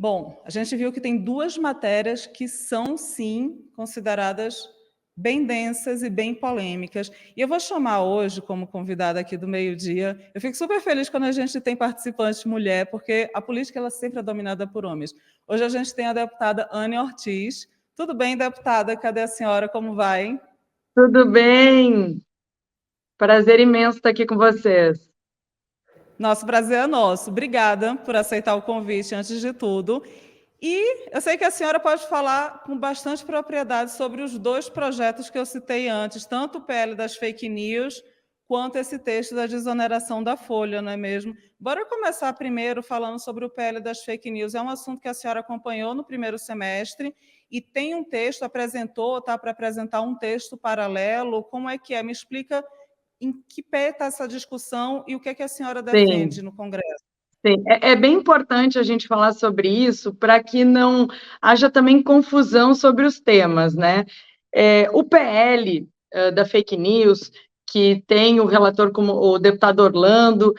Bom, a gente viu que tem duas matérias que são, sim, consideradas bem densas e bem polêmicas. E eu vou chamar hoje, como convidada aqui do meio-dia, eu fico super feliz quando a gente tem participante mulher, porque a política ela sempre é dominada por homens. Hoje a gente tem a deputada Anne Ortiz. Tudo bem, deputada? Cadê a senhora? Como vai? Tudo bem? Prazer imenso estar aqui com vocês. Nosso prazer é nosso. Obrigada por aceitar o convite, antes de tudo. E eu sei que a senhora pode falar com bastante propriedade sobre os dois projetos que eu citei antes, tanto o PL das fake news, quanto esse texto da desoneração da Folha, não é mesmo? Bora começar primeiro falando sobre o PL das fake news. É um assunto que a senhora acompanhou no primeiro semestre e tem um texto, apresentou, está para apresentar um texto paralelo. Como é que é? Me explica em que pé está essa discussão e o que é que a senhora defende Sim, no Congresso. sim. É bem importante a gente falar sobre isso para que não haja também confusão sobre os temas, né? O PL da fake news, que tem o relator como o deputado Orlando,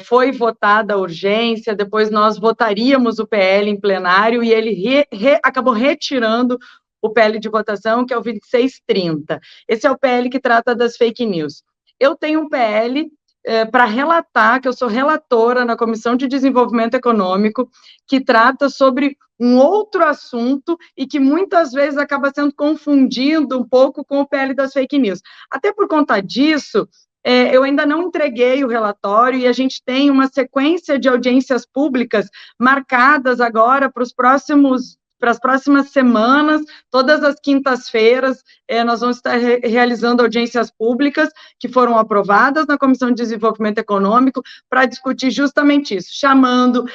foi votada a urgência, depois nós votaríamos o PL em plenário e ele acabou retirando o PL de votação, que é o 2630. Esse é o PL que trata das fake news. Eu tenho um PL para relatar, que eu sou relatora na Comissão de Desenvolvimento Econômico, que trata sobre um outro assunto e que muitas vezes acaba sendo confundido um pouco com o PL das fake news. Até por conta disso, eu ainda não entreguei o relatório e a gente tem uma sequência de audiências públicas marcadas agora para as próximas semanas, todas as quintas-feiras, nós vamos estar realizando audiências públicas que foram aprovadas na Comissão de Desenvolvimento Econômico para discutir justamente isso, chamando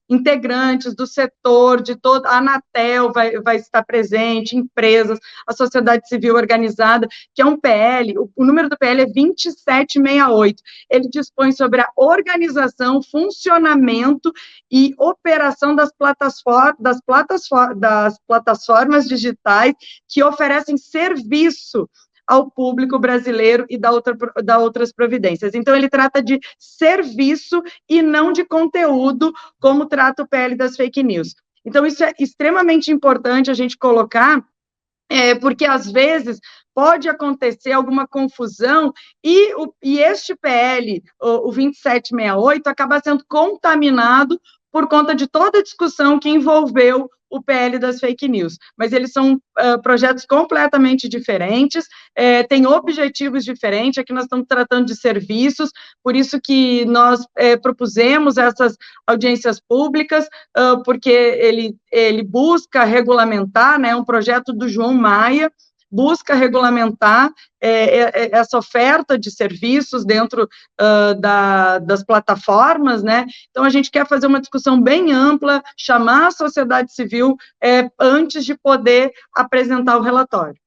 integrantes do setor, de toda a Anatel vai estar presente, empresas, a sociedade civil organizada, que é um PL, o número do PL é 2768. Ele dispõe sobre a organização, funcionamento e operação das plataformas digitais que oferecem serviço ao público brasileiro e da outras providências. Então, ele trata de serviço e não de conteúdo, como trata o PL das fake news. Então, isso é extremamente importante a gente colocar, porque, às vezes, pode acontecer alguma confusão e este PL, o 2768, acaba sendo contaminado por conta de toda a discussão que envolveu o PL das fake news, mas eles são projetos completamente diferentes, têm objetivos diferentes, aqui nós estamos tratando de serviços, por isso que nós propusemos essas audiências públicas, porque ele busca regulamentar, né, um projeto do João Maia, busca regulamentar essa oferta de serviços dentro das plataformas, né? Então, a gente quer fazer uma discussão bem ampla, chamar a sociedade civil antes de poder apresentar o relatório.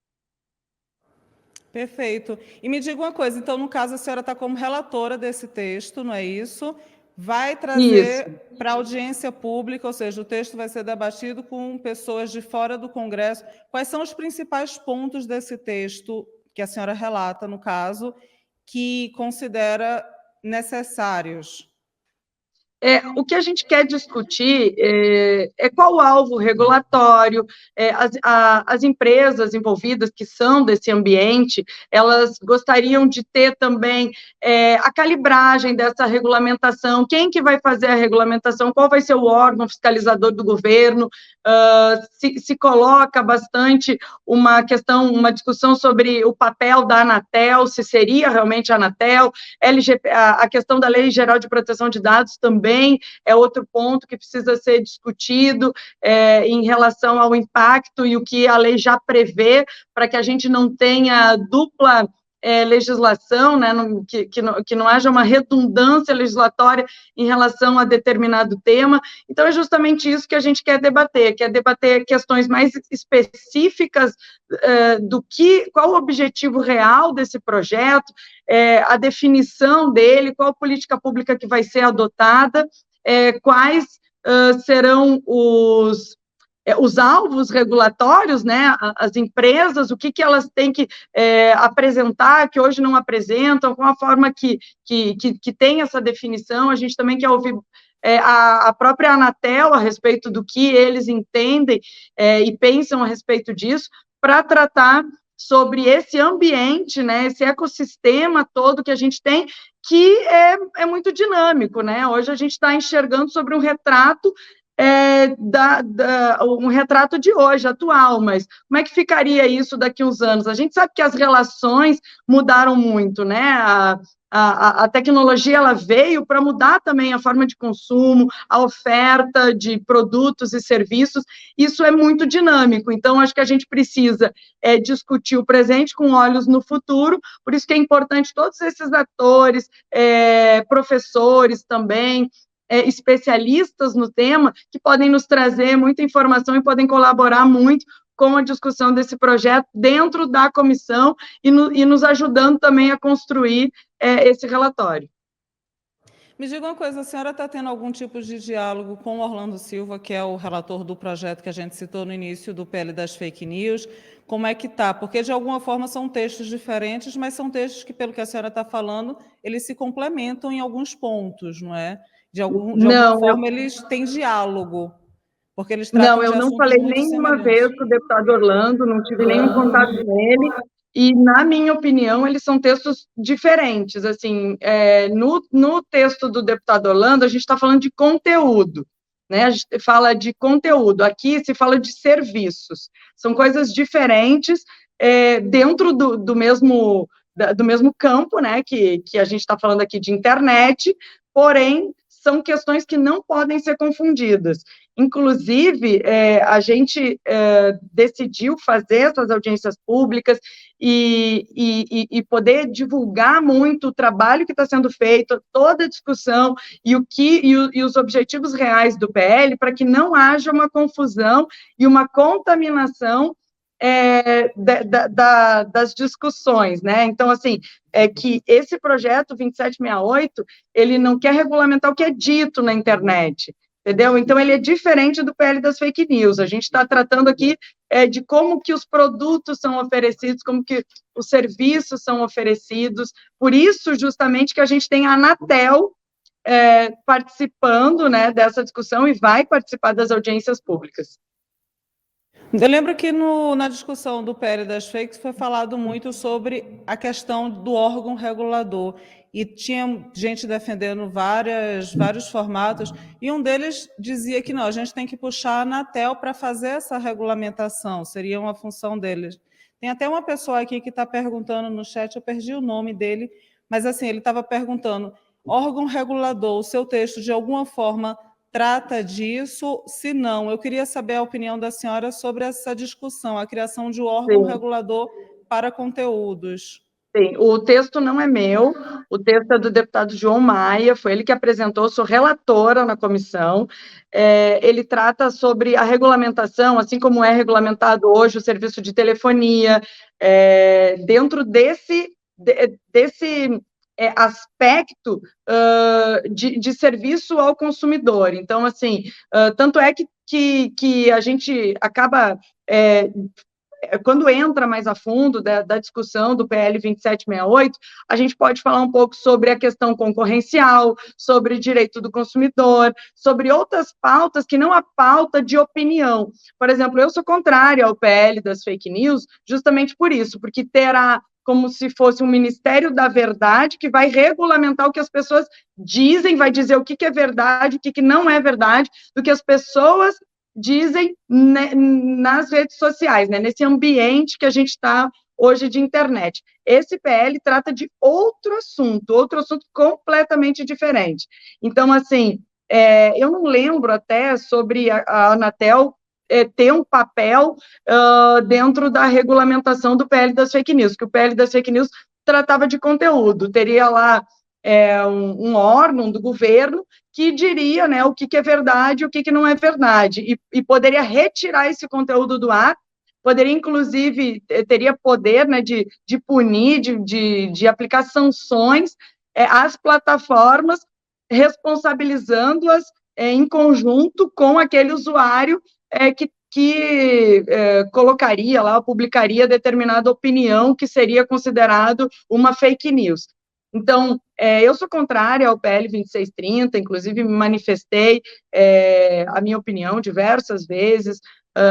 Perfeito. E me diga uma coisa, então, no caso, a senhora está como relatora desse texto, não é isso? Vai trazer para audiência pública, ou seja, o texto vai ser debatido com pessoas de fora do Congresso. Quais são os principais pontos desse texto que a senhora relata, no caso, que considera necessários? O que a gente quer discutir é qual o alvo regulatório, as empresas envolvidas que são desse ambiente, elas gostariam de ter também a calibragem dessa regulamentação, quem que vai fazer a regulamentação, qual vai ser o órgão fiscalizador do governo, se coloca bastante uma questão, uma discussão sobre o papel da Anatel, se seria realmente a Anatel, a questão da Lei Geral de Proteção de Dados também é outro ponto que precisa ser discutido em relação ao impacto e o que a lei já prevê para que a gente não tenha dupla legislação, né, que não haja uma redundância legislatória em relação a determinado tema. Então, é justamente isso que a gente quer debater questões mais específicas qual o objetivo real desse projeto, a definição dele, qual política pública que vai ser adotada, quais serão os alvos regulatórios, né, as empresas, o que elas têm que apresentar, que hoje não apresentam, qual a forma que tem essa definição. A gente também quer ouvir a própria Anatel a respeito do que eles entendem e pensam a respeito disso, para tratar sobre esse ambiente, né, esse ecossistema todo que a gente tem, que é muito dinâmico, né? Hoje a gente está enxergando sobre um retrato um retrato de hoje, atual, mas como é que ficaria isso daqui a uns anos? A gente sabe que as relações mudaram muito, né? A tecnologia ela veio para mudar também a forma de consumo, a oferta de produtos e serviços, isso é muito dinâmico, então acho que a gente precisa discutir o presente com olhos no futuro, por isso que é importante todos esses atores, professores também, especialistas no tema, que podem nos trazer muita informação e podem colaborar muito com a discussão desse projeto dentro da comissão e nos ajudando também a construir esse relatório. Me diga uma coisa, a senhora está tendo algum tipo de diálogo com o Orlando Silva, que é o relator do projeto que a gente citou no início do PL das fake news? Como é que está? Porque, de alguma forma, são textos diferentes, mas são textos que, pelo que a senhora está falando, eles se complementam em alguns pontos, não é? De alguma forma, eles têm diálogo, porque eles tratam de assuntos muito semelhantes. Não, eu não falei nenhuma vez com o deputado Orlando, não tive nenhum contato com ele, e, na minha opinião, eles são textos diferentes, assim, no texto do deputado Orlando, a gente está falando de conteúdo, né, a gente fala de conteúdo, aqui se fala de serviços, são coisas diferentes, dentro do mesmo campo, né, que a gente está falando aqui de internet, porém, são questões que não podem ser confundidas. Inclusive, a gente decidiu fazer essas audiências públicas e poder divulgar muito o trabalho que está sendo feito, toda a discussão e os objetivos reais do PL, para que não haja uma confusão e uma contaminação das discussões, né? Então, assim, que esse projeto 2768, ele não quer regulamentar o que é dito na internet, entendeu? Então, ele é diferente do PL das fake news. A gente está tratando aqui de como que os produtos são oferecidos, como que os serviços são oferecidos. Por isso, justamente, que a gente tem a Anatel participando, né, dessa discussão e vai participar das audiências públicas. Eu lembro que na discussão do PL das fakes foi falado muito sobre a questão do órgão regulador, e tinha gente defendendo vários formatos, e um deles dizia que não, a gente tem que puxar a Anatel para fazer essa regulamentação, seria uma função deles. Tem até uma pessoa aqui que está perguntando no chat, eu perdi o nome dele, mas assim, ele estava perguntando, órgão regulador, o seu texto de alguma forma trata disso? Se não, eu queria saber a opinião da senhora sobre essa discussão, a criação de um órgão regulador para conteúdos. Sim, o texto não é meu, o texto é do deputado João Maia, foi ele que apresentou, sou relatora na comissão, ele trata sobre a regulamentação, assim como é regulamentado hoje o serviço de telefonia, dentro desse aspecto de serviço ao consumidor. Então, assim, tanto é que a gente acaba, quando entra mais a fundo da discussão do PL 2768, a gente pode falar um pouco sobre a questão concorrencial, sobre direito do consumidor, sobre outras pautas que não a pauta de opinião. Por exemplo, eu sou contrária ao PL das fake news, justamente por isso, porque terá como se fosse um Ministério da Verdade que vai regulamentar o que as pessoas dizem, vai dizer o que é verdade, o que não é verdade, do que as pessoas dizem nas redes sociais, né, nesse ambiente que a gente está hoje de internet. Esse PL trata de outro assunto completamente diferente. Então, assim, eu não lembro até sobre a Anatel ter um papel dentro da regulamentação do PL das fake news, que o PL das fake news tratava de conteúdo, teria lá um órgão do governo que diria, né, o que é verdade e o que não é verdade, e poderia retirar esse conteúdo do ar, poderia, inclusive, teria poder, né, de punir, de aplicar sanções às plataformas, responsabilizando-as em conjunto com aquele usuário que colocaria lá, publicaria determinada opinião que seria considerado uma fake news. Então, eu sou contrária ao PL 2630, inclusive me manifestei a minha opinião diversas vezes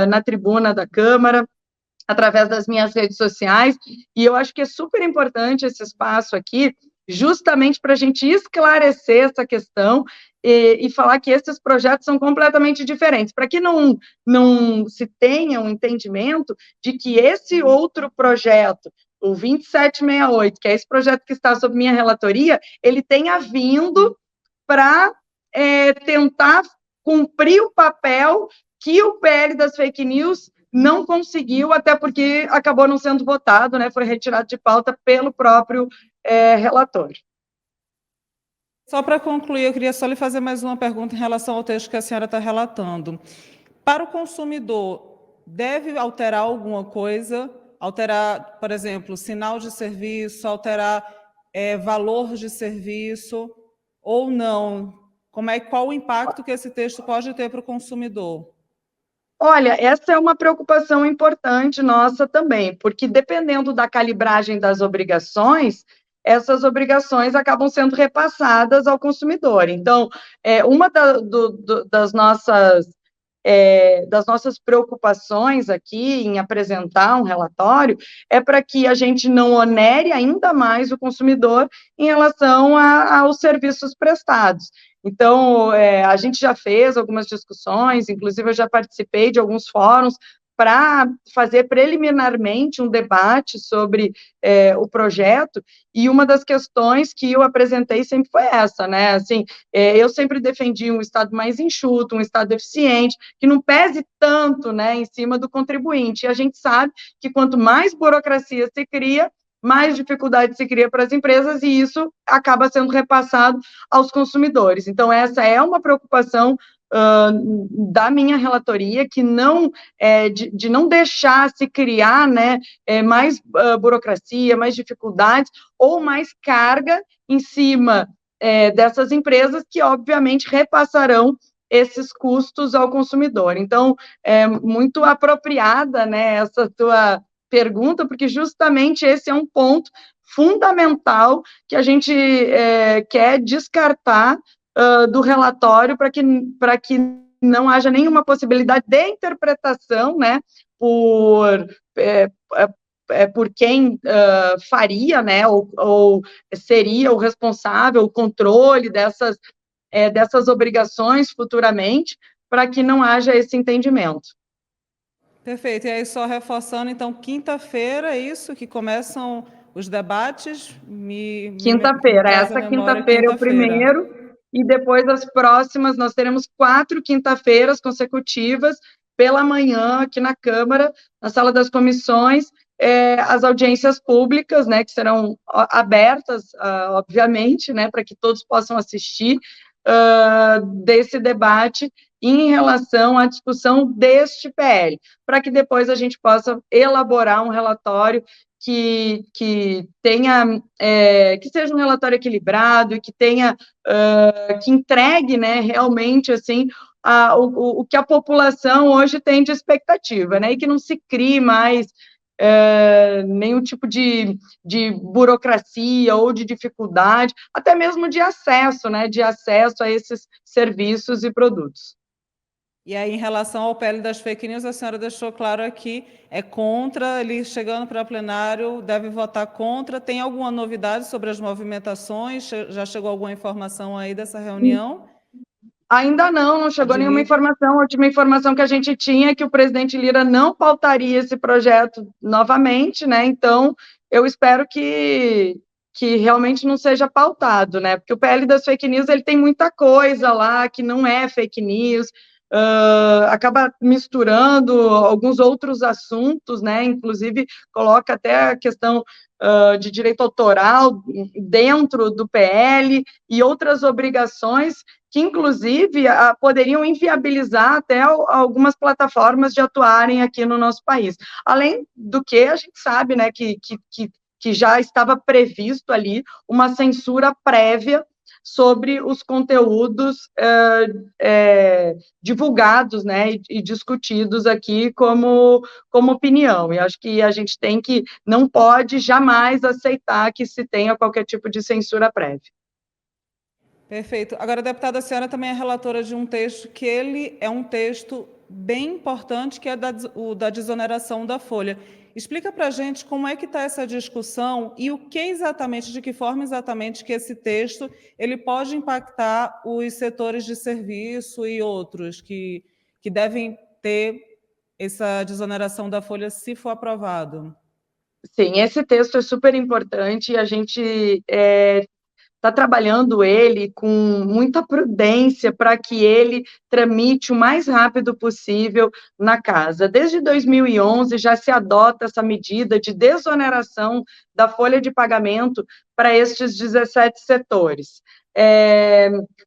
na tribuna da Câmara, através das minhas redes sociais, e eu acho que é super importante esse espaço aqui, justamente para a gente esclarecer essa questão e falar que esses projetos são completamente diferentes, para que não se tenha um entendimento de que esse outro projeto, o 2768, que é esse projeto que está sob minha relatoria, ele tenha vindo para tentar cumprir o papel que o PL das fake news não conseguiu, até porque acabou não sendo votado, né? Foi retirado de pauta pelo próprio relator. Só para concluir, eu queria só lhe fazer mais uma pergunta em relação ao texto que a senhora está relatando. Para o consumidor, deve alterar alguma coisa? Alterar, por exemplo, sinal de serviço, alterar valor de serviço, ou não? Qual o impacto que esse texto pode ter para o consumidor? Olha, essa é uma preocupação importante nossa também, porque dependendo da calibragem das obrigações, essas obrigações acabam sendo repassadas ao consumidor. Então, uma das nossas preocupações aqui em apresentar um relatório é para que a gente não onere ainda mais o consumidor em relação aos serviços prestados. Então, a gente já fez algumas discussões, inclusive eu já participei de alguns fóruns para fazer preliminarmente um debate sobre o projeto, e uma das questões que eu apresentei sempre foi essa, né? Assim, eu sempre defendi um Estado mais enxuto, um Estado eficiente, que não pese tanto, né, em cima do contribuinte. E a gente sabe que quanto mais burocracia se cria, mais dificuldade se cria para as empresas, e isso acaba sendo repassado aos consumidores. Então, essa é uma preocupação da minha relatoria, que não de não deixar se criar, né, mais burocracia, mais dificuldades ou mais carga em cima dessas empresas, que obviamente repassarão esses custos ao consumidor. Então, é muito apropriada, né, essa tua pergunta, porque justamente esse é um ponto fundamental que a gente quer descartar do relatório, para que não haja nenhuma possibilidade de interpretação, né, por quem faria, né, ou seria o responsável, o controle dessas obrigações futuramente, para que não haja esse entendimento. Perfeito. E aí, só reforçando, então, quinta-feira, é isso, que começam os debates? Quinta-feira, essa quinta-feira é o primeiro, e depois as próximas, nós teremos 4 quinta-feiras consecutivas, pela manhã, aqui na Câmara, na sala das comissões, as audiências públicas, né, que serão abertas, obviamente, né, para que todos possam assistir desse debate em relação à discussão deste PL, para que depois a gente possa elaborar um relatório que tenha, que seja um relatório equilibrado e que tenha, que entregue, né, realmente, assim, o que a população hoje tem de expectativa, né, e que não se crie mais nenhum tipo de burocracia ou de dificuldade, até mesmo de acesso, né, de acesso a esses serviços e produtos. E aí, em relação ao PL das fake news, a senhora deixou claro aqui, é contra, ele chegando para o plenário, deve votar contra. Tem alguma novidade sobre as movimentações? Já chegou alguma informação aí dessa reunião? Ainda não chegou nenhuma informação. A última informação que a gente tinha é que o presidente Lira não pautaria esse projeto novamente, né? Então, eu espero que realmente não seja pautado, né? Porque o PL das fake news, ele tem muita coisa lá que não é fake news, acaba misturando alguns outros assuntos, né? Inclusive, coloca até a questão de direito autoral dentro do PL e outras obrigações que, inclusive, poderiam inviabilizar até algumas plataformas de atuarem aqui no nosso país. Além do que, a gente sabe, né, que já estava previsto ali uma censura prévia sobre os conteúdos divulgados, né, e discutidos aqui como opinião. E acho que a gente não pode jamais aceitar que se tenha qualquer tipo de censura prévia. Perfeito. Agora, deputada, a senhora também é relatora de um texto que ele é um texto bem importante, que é o da desoneração da folha. Explica para a gente como é que está essa discussão e o que exatamente, de que forma exatamente que esse texto ele pode impactar os setores de serviço e outros que devem ter essa desoneração da folha se for aprovado. Sim, esse texto é super importante e a gente está trabalhando ele com muita prudência para que ele tramite o mais rápido possível na casa. Desde 2011 já se adota essa medida de desoneração da folha de pagamento para estes 17 setores.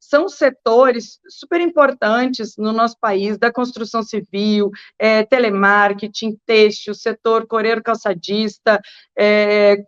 São setores super importantes no nosso país, da construção civil, telemarketing, têxtil, setor coreiro calçadista,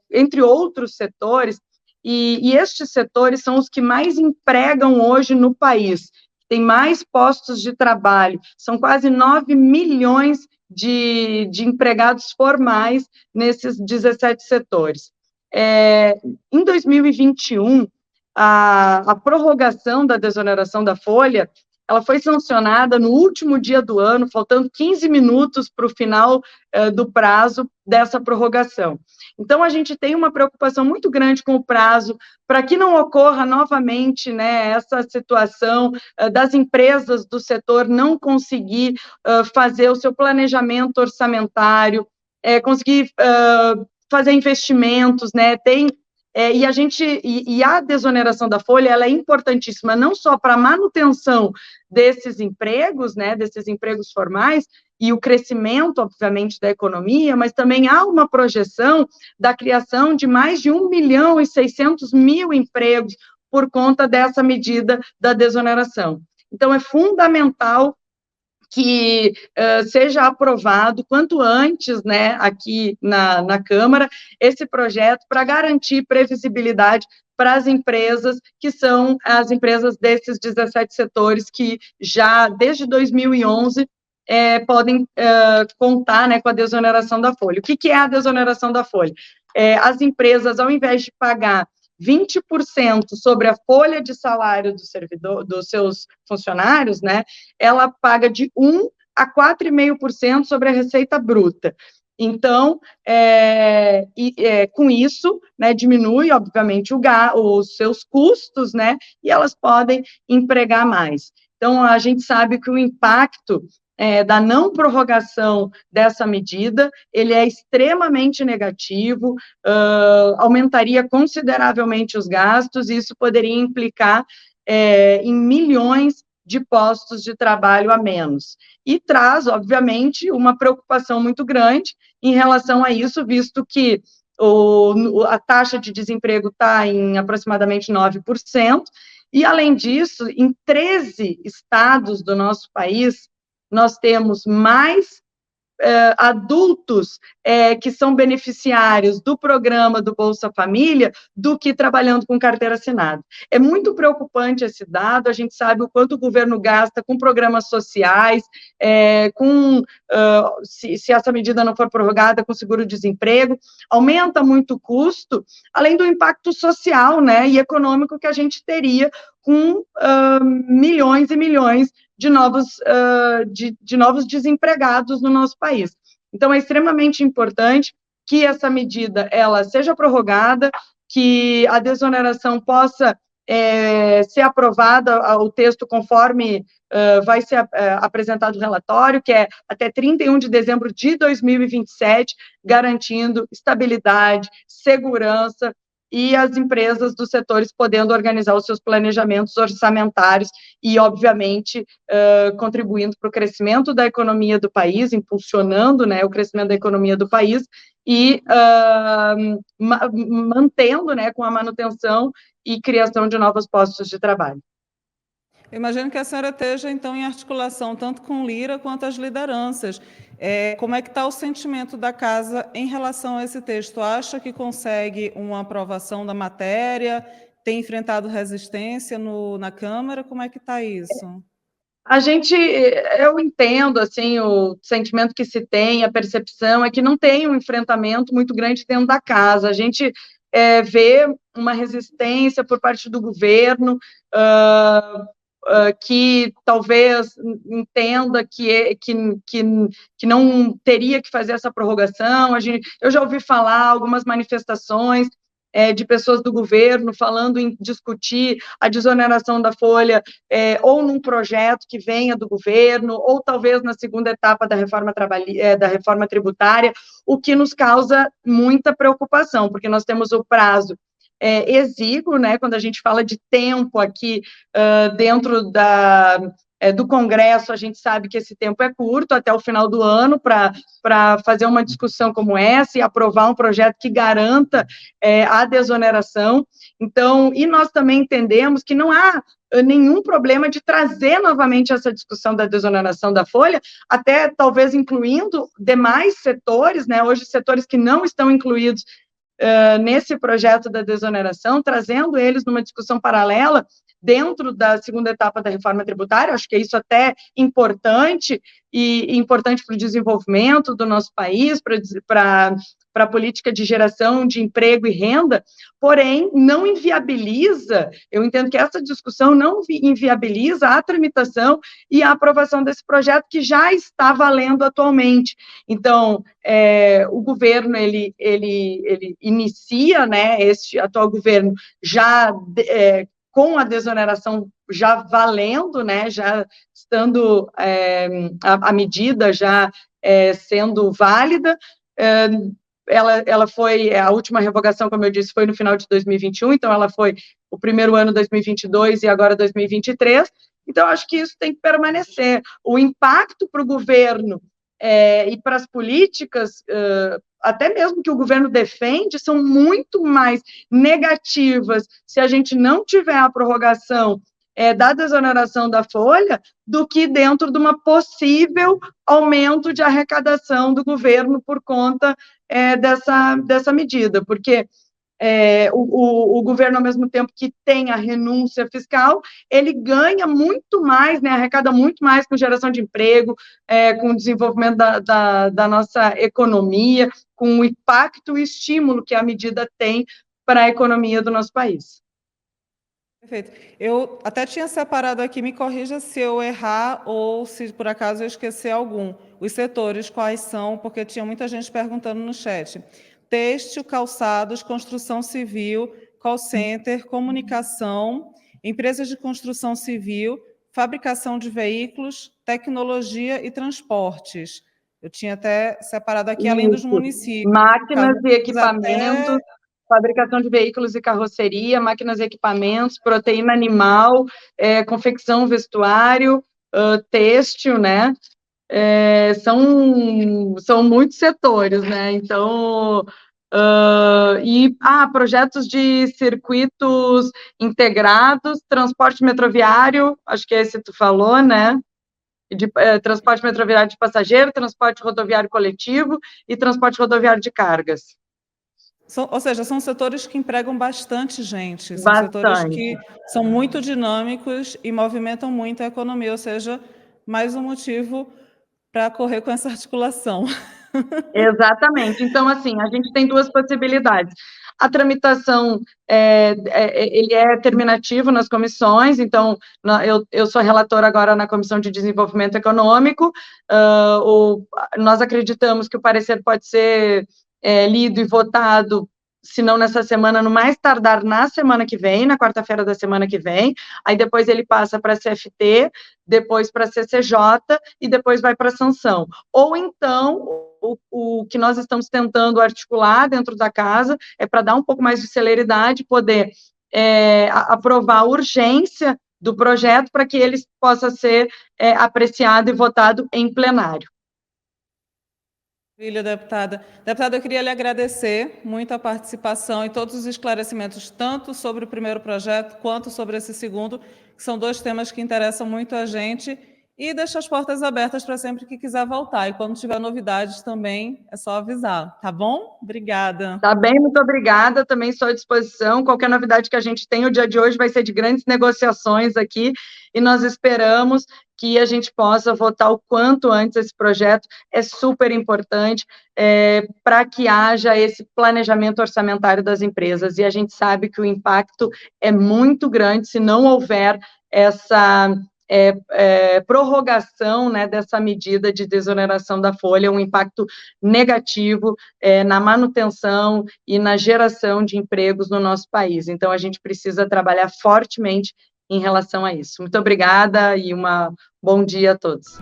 entre outros setores, e estes setores são os que mais empregam hoje no país, tem mais postos de trabalho, são quase 9 milhões de empregados formais nesses 17 setores. Em 2021, a prorrogação da desoneração da folha, ela foi sancionada no último dia do ano, faltando 15 minutos para o final do prazo dessa prorrogação. Então, a gente tem uma preocupação muito grande com o prazo, para que não ocorra novamente, né, essa situação das empresas do setor não conseguir fazer o seu planejamento orçamentário, conseguir fazer investimentos, né, e a desoneração da folha, ela é importantíssima não só para a manutenção desses empregos, né, desses empregos formais, e o crescimento, obviamente, da economia, mas também há uma projeção da criação de mais de 1.600.000 empregos por conta dessa medida da desoneração. Então, é fundamental que seja aprovado quanto antes, né, aqui na Câmara, esse projeto para garantir previsibilidade para as empresas, que são as empresas desses 17 setores que já, desde 2011, podem contar, né, com a desoneração da folha. O que é a desoneração da folha? As empresas, ao invés de pagar 20% sobre a folha de salário do servidor, dos seus funcionários, né, ela paga de 1 a 4,5% sobre a receita bruta. Então, com isso, né, diminui, obviamente, os seus custos, né, e elas podem empregar mais. Então, a gente sabe que o impacto da não prorrogação dessa medida, ele é extremamente negativo, aumentaria consideravelmente os gastos, e isso poderia implicar em milhões de postos de trabalho a menos. E traz, obviamente, uma preocupação muito grande em relação a isso, visto que a taxa de desemprego está em aproximadamente 9%, e, além disso, em 13 estados do nosso país, nós temos mais adultos que são beneficiários do programa do Bolsa Família do que trabalhando com carteira assinada. É muito preocupante esse dado, a gente sabe o quanto o governo gasta com programas sociais, se essa medida não for prorrogada, com seguro-desemprego, aumenta muito o custo, além do impacto social, né, e econômico que a gente teria com milhões e milhões de novos desempregados no nosso país. Então, é extremamente importante que essa medida ela seja prorrogada, que a desoneração possa ser aprovada, o texto conforme vai ser apresentado o relatório, que é até 31 de dezembro de 2027, garantindo estabilidade, segurança, e as empresas dos setores podendo organizar os seus planejamentos orçamentários e, obviamente, contribuindo para o crescimento da economia do país, impulsionando, né, o crescimento da economia do país e mantendo, né, com a manutenção e criação de novos postos de trabalho. Eu imagino que a senhora esteja, então, em articulação tanto com Lira quanto as lideranças. Como é que está o sentimento da casa em relação a esse texto? Acha que consegue uma aprovação da matéria? tem enfrentado resistência na Câmara? Como é que está isso? Eu entendo, assim, o sentimento que se tem, a percepção é que não tem um enfrentamento muito grande dentro da casa. A gente vê uma resistência por parte do governo, que talvez entenda que não teria que fazer essa prorrogação. Eu já ouvi falar algumas manifestações de pessoas do governo falando em discutir a desoneração da folha ou num projeto que venha do governo, ou talvez na segunda etapa da reforma tributária, o que nos causa muita preocupação, porque nós temos o prazo exíguo, né, quando a gente fala de tempo aqui dentro do Congresso, a gente sabe que esse tempo é curto, até o final do ano, para fazer uma discussão como essa e aprovar um projeto que garanta a desoneração. Então, e nós também entendemos que não há nenhum problema de trazer novamente essa discussão da desoneração da folha, até talvez incluindo demais setores, né, hoje setores que não estão incluídos nesse projeto da desoneração, trazendo eles numa discussão paralela dentro da segunda etapa da reforma tributária. Acho que é isso até importante, e importante para o desenvolvimento do nosso país, para a política de geração de emprego e renda, porém, não inviabiliza, eu entendo que essa discussão não inviabiliza a tramitação e a aprovação desse projeto que já está valendo atualmente. Então, o governo, ele inicia, né, este atual governo já com a desoneração já valendo, né, já estando a medida já sendo válida. Ela foi, a última revogação, como eu disse, foi no final de 2021, então ela foi o primeiro ano 2022 e agora 2023, então acho que isso tem que permanecer. O impacto para o governo e para as políticas, até mesmo que o governo defende, são muito mais negativas se a gente não tiver a prorrogação da desoneração da folha, do que dentro de uma possível aumento de arrecadação do governo por conta dessa medida, porque o governo, ao mesmo tempo que tem a renúncia fiscal, ele ganha muito mais, né, arrecada muito mais com geração de emprego, com o desenvolvimento da nossa economia, com o impacto e estímulo que a medida tem para a economia do nosso país. Perfeito. Eu até tinha separado aqui, me corrija se eu errar ou se por acaso eu esquecer algum. Os setores, quais são, porque tinha muita gente perguntando no chat. Têxtil, calçados, construção civil, call center, comunicação, empresas de construção civil, fabricação de veículos, tecnologia e transportes. Eu tinha até separado aqui, além dos municípios. Máquinas e equipamentos, fabricação de veículos e carroceria, máquinas e equipamentos, proteína animal, confecção, vestuário, têxtil, né? São muitos setores, né? Então, projetos de circuitos integrados, transporte metroviário, acho que esse tu falou, né? Transporte metroviário de passageiro, transporte rodoviário coletivo e transporte rodoviário de cargas. Ou seja, são setores que empregam bastante gente, são Bastante. setores que são muito dinâmicos e movimentam muito a economia, ou seja, mais um motivo para correr com essa articulação. Exatamente. Então, assim, a gente tem duas possibilidades. A tramitação, ele é terminativo nas comissões, então, eu sou relatora agora na Comissão de Desenvolvimento Econômico, nós acreditamos que o parecer pode ser lido e votado, se não nessa semana, no mais tardar na semana que vem, na quarta-feira da semana que vem, aí depois ele passa para a CFT, depois para a CCJ, e depois vai para a sanção. Ou então, o que nós estamos tentando articular dentro da casa é para dar um pouco mais de celeridade, poder aprovar a urgência do projeto para que ele possa ser apreciado e votado em plenário. Maravilha, deputada. Deputada, eu queria lhe agradecer muito a participação e todos os esclarecimentos, tanto sobre o primeiro projeto quanto sobre esse segundo, que são dois temas que interessam muito a gente e deixo as portas abertas para sempre que quiser voltar. E quando tiver novidades também, é só avisar, tá bom? Obrigada. Tá bem, muito obrigada, também estou à disposição. Qualquer novidade que a gente tem, o dia de hoje vai ser de grandes negociações aqui, e nós esperamos que a gente possa votar o quanto antes esse projeto, é super importante para que haja esse planejamento orçamentário das empresas, e a gente sabe que o impacto é muito grande se não houver essa prorrogação, né, dessa medida de desoneração da folha, um impacto negativo na manutenção e na geração de empregos no nosso país. Então, a gente precisa trabalhar fortemente em relação a isso. Muito obrigada e bom dia a todos.